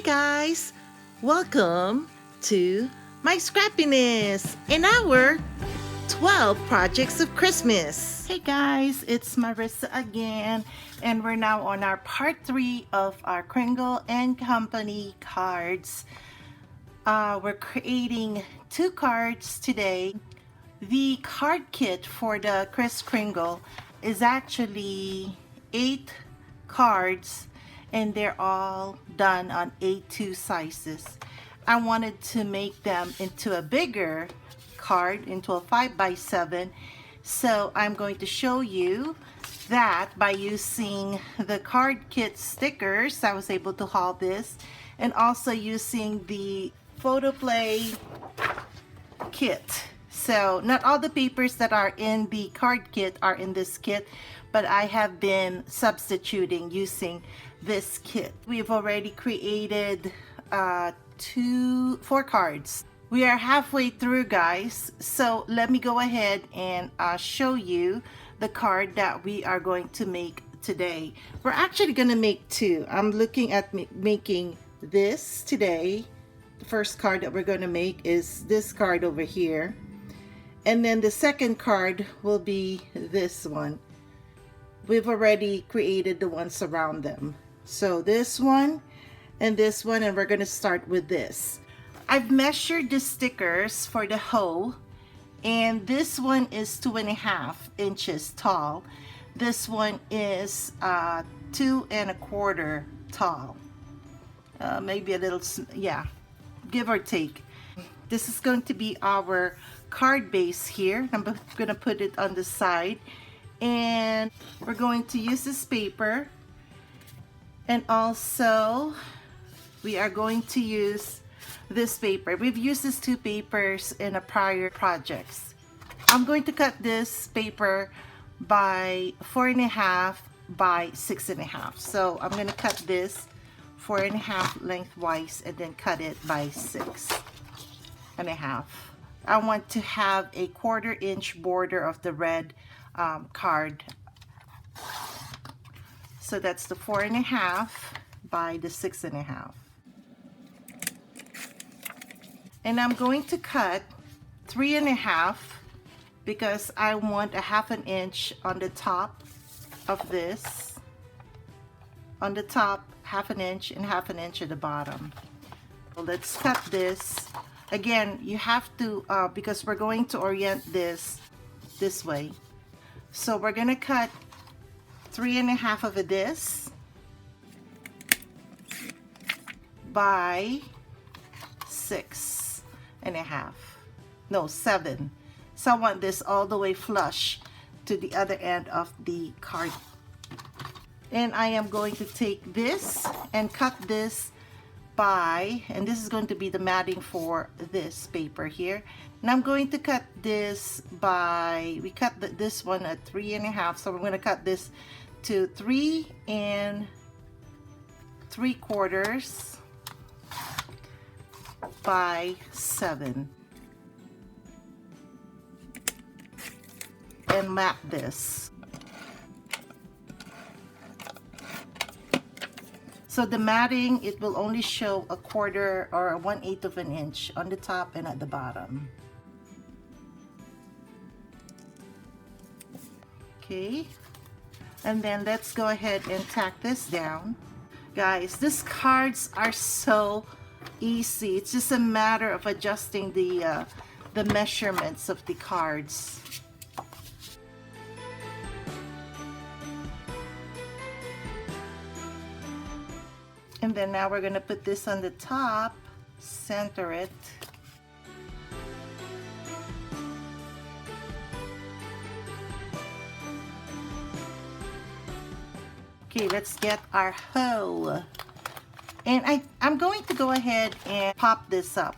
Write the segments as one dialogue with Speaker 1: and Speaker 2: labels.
Speaker 1: guys, welcome to my scrappiness and our 12 projects of Christmas. Hey guys, it's Marissa again, and we're now on our part 3 of our Kringle and Company cards. We're creating 2 cards today. The card kit for the Kris Kringle is actually 8 cards, and they're all done on A2 sizes. I wanted to make them into a bigger card, into a 5x7, so I'm going to show you that by using the card kit stickers. I was able to haul this, and also using the photo play kit. So not all the papers that are in the card kit are in this kit, but I have been substituting using this kit. We've already created 4 cards. We are halfway through, guys, so let me go ahead and show you the card that we are going to make today. We're actually going to make 2. I'm looking at making this today. The first card that we're going to make is this card over here, and then the second card will be this one. We've already created the ones around them, so this one and this one, and we're going to start with this. I've measured the stickers for the hoe, and this one is 2.5 inches tall. This one is 2 1/4 tall, maybe a little, yeah, give or take. This is going to be our card base here. I'm going to put it on the side, and we're going to use this paper, and also we are going to use this paper. We've used these 2 papers in a prior projects. I'm going to cut this paper by 4.5 by 6.5. So I'm going to cut this 4.5 lengthwise and then cut it by 6.5. I want to have a 1/4 inch border of the red card. So that's the 4.5 by the 6.5. And I'm going to cut 3.5 because I want a 1/2 inch on the top of this. On the top, 1/2 inch, and 1/2 inch at the bottom. So let's cut this. Again, you have to, because we're going to orient this way. So we're going to cut 3.5 of this by 6.5. No, 7. So I want this all the way flush to the other end of the card. And I am going to take this and cut this by, and this is going to be the matting for this paper here. And I'm going to cut this by, we cut this one at 3.5, so we're going to cut this to 3 3/4 by 7, and mat this. So the matting, it will only show a 1/4 or 1/8 of an inch on the top and at the bottom. Okay, and then let's go ahead and tack this down. Guys, these cards are so easy. It's just a matter of adjusting the measurements of the cards. And then now we're going to put this on the top, center it. Okay, let's get our hoe. And I'm going to go ahead and pop this up.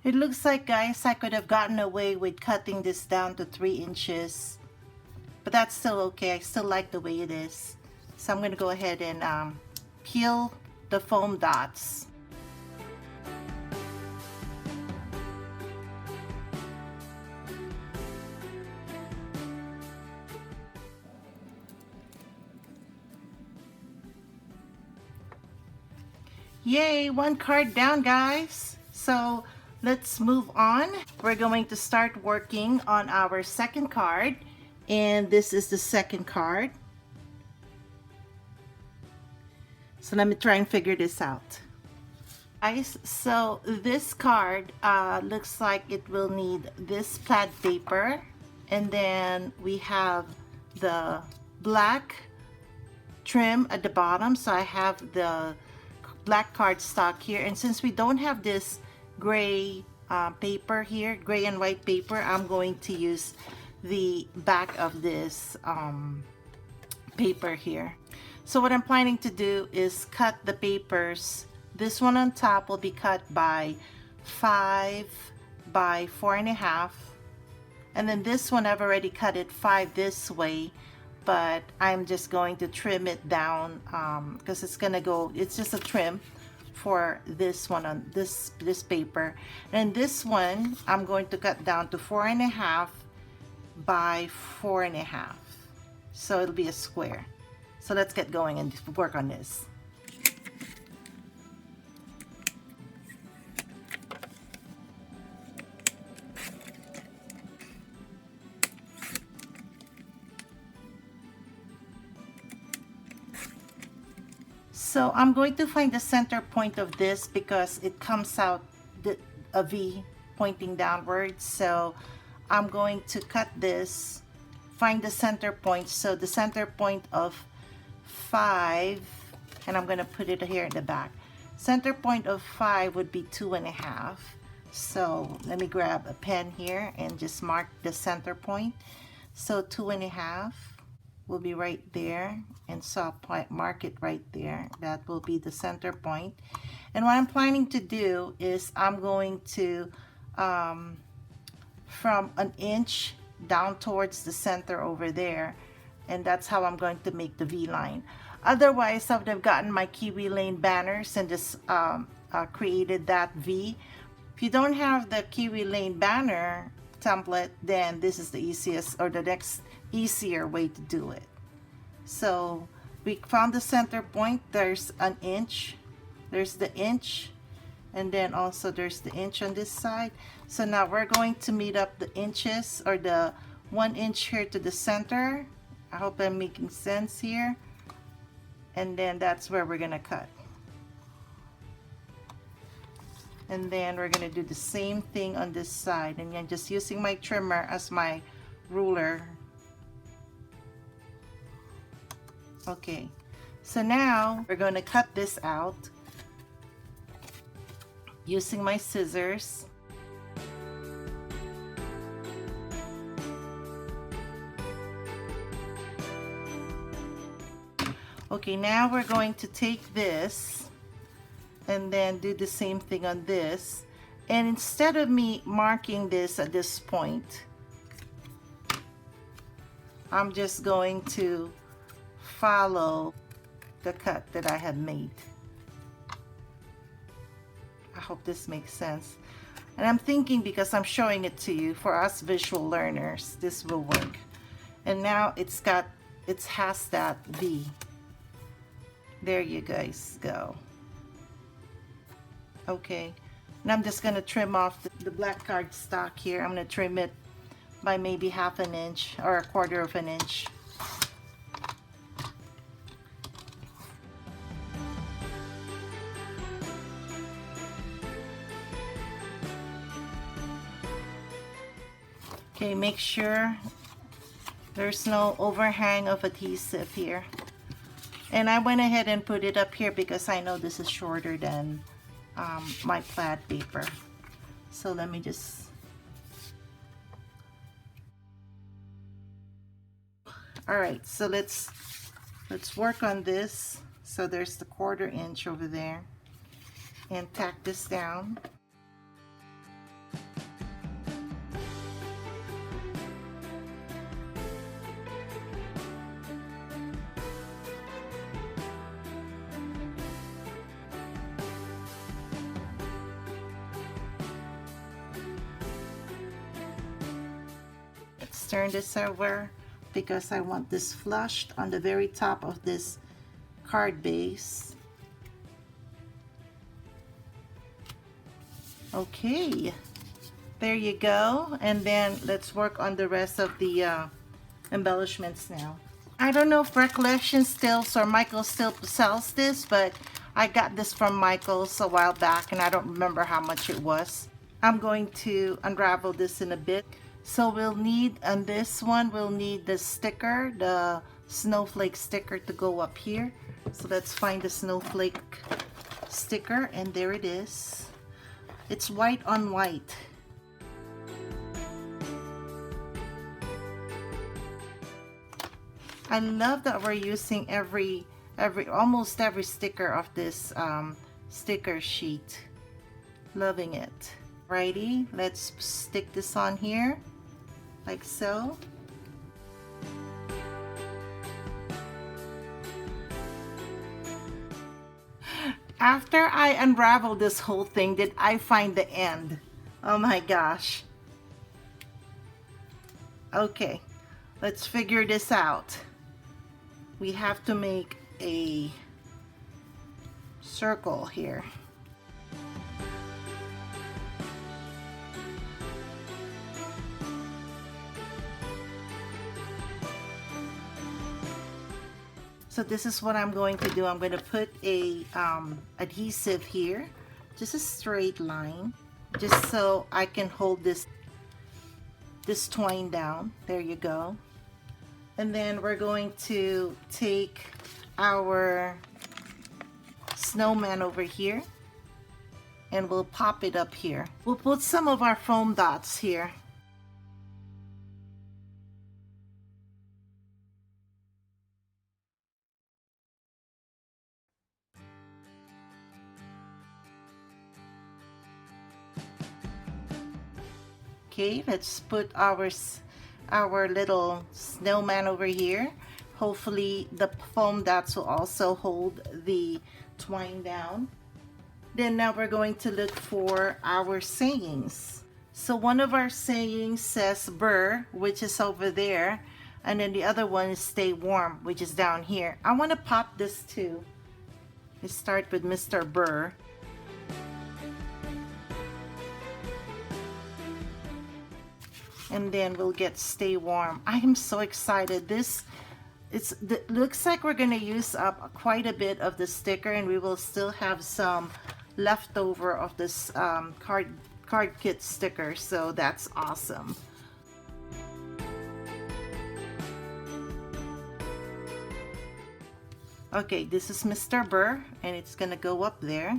Speaker 1: It looks like, guys, I could have gotten away with cutting this down to 3 inches, but that's still okay. I still like the way it is. So I'm going to go ahead and peel the foam dots. Yay, one card down, guys. So let's move on. We're going to start working on our second card, and this is the second card. So let me try and figure this out. Guys, so this card looks like it will need this plaid paper, and then we have the black trim at the bottom. So I have the black cardstock here, and since we don't have this gray paper here, gray and white paper, I'm going to use the back of this paper here. So what I'm planning to do is cut the papers. This one on top will be cut by 5 by 4.5, and then this one I've already cut it 5 this way, but I'm just going to trim it down because it's just a trim for this one on this paper. And this one I'm going to cut down to 4.5 by 4.5, so it'll be a square. So let's get going and work on this. So I'm going to find the center point of this because it comes out a V pointing downwards. So I'm going to cut this, find the center point. So the center point of 5, and I'm going to put it here in the back. Center point of 5 would be 2.5. So let me grab a pen here and just mark the center point. So 2.5 will be right there, and so I'll mark it right there. That will be the center point. And what I'm planning to do is I'm going to from an inch down towards the center over there, and that's how I'm going to make the V line. Otherwise, I would have gotten my Kiwi Lane banners and just created that V. If you don't have the Kiwi Lane banner template, then this is the easiest, or the next easier way to do it. So we found the center point. There's an inch, there's the inch, and then also there's the inch on this side. So now we're going to meet up the inches, or the 1 inch here to the center. I hope I'm making sense here. And then that's where we're gonna cut. And then we're gonna do the same thing on this side, and I'm just using my trimmer as my ruler. Okay, so now we're going to cut this out using my scissors. Okay, now we're going to take this and then do the same thing on this. And instead of me marking this at this point, I'm just going to follow the cut that I have made. I hope this makes sense. And I'm thinking, because I'm showing it to you, for us visual learners, this will work. And now it has that V. There you guys go. Okay, and I'm just gonna trim off the black cardstock here. I'm gonna trim it by maybe 1/2 inch or 1/4 of an inch. Okay, make sure there's no overhang of adhesive here. And I went ahead and put it up here because I know this is shorter than my plaid paper. So let me just... Alright, so let's work on this. So there's the 1/4 inch over there. And tack this down. Let's turn this over because I want this flushed on the very top of this card base. Okay, there you go. And then let's work on the rest of the embellishments now. I don't know if Recollection still or Michael still sells this, but I got this from Michael's a while back and I don't remember how much it was. I'm going to unravel this in a bit. So we'll need, on this one, we'll need the sticker, the snowflake sticker to go up here. So let's find the snowflake sticker, and there it is. It's white on white. I love that we're using almost every sticker of this sticker sheet. Loving it. Righty, let's stick this on here like so. After I unraveled this whole thing, did I find the end? Oh my gosh. Okay, let's figure this out. We have to make a circle here. So this is what I'm going to do. I'm going to put a adhesive here, just a straight line, just so I can hold this twine down. There you go. And then we're going to take our snowman over here and we'll pop it up here. We'll put some of our foam dots here. Okay, let's put our little snowman over here. Hopefully the foam dots will also hold the twine down. Then now we're going to look for our sayings. So one of our sayings says "Burr," which is over there, and then the other one is "Stay warm," which is down here. I want to pop this too. Let's start with Mr. Burr. And then we'll get "Stay warm." I am so excited. It looks like we're going to use up quite a bit of the sticker, and we will still have some leftover of this card kit sticker, so that's awesome. Okay, this is Mr. Burr, and it's going to go up there.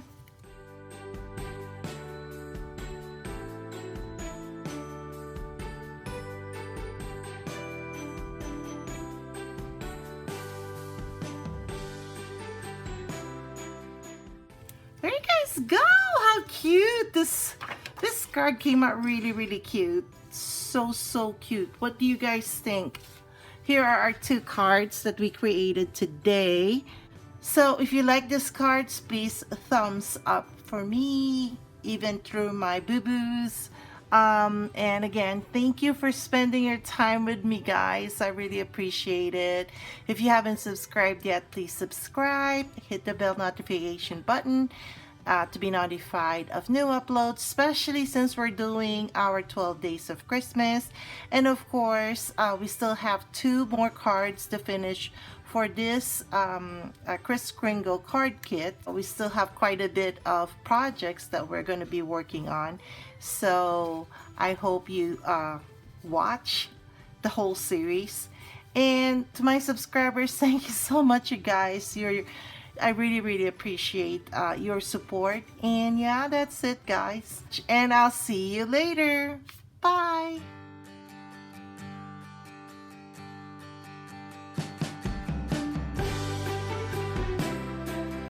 Speaker 1: There you guys go! How cute! This card came out really cute. So cute. What do you guys think? Here are our two cards that we created today. So if you like these cards, please thumbs up for me, even through my boo-boos. And again, thank you for spending your time with me, guys. I really appreciate it. If you haven't subscribed yet, please subscribe, hit the bell notification button to be notified of new uploads, especially since we're doing our 12 days of Christmas. And of course, we still have 2 more cards to finish for this Kringle card kit. We still have quite a bit of projects that we're going to be working on, so I hope you watch the whole series. And to my subscribers, thank you so much, you guys. I really appreciate your support. And yeah, that's it, guys, and I'll see you later. Bye.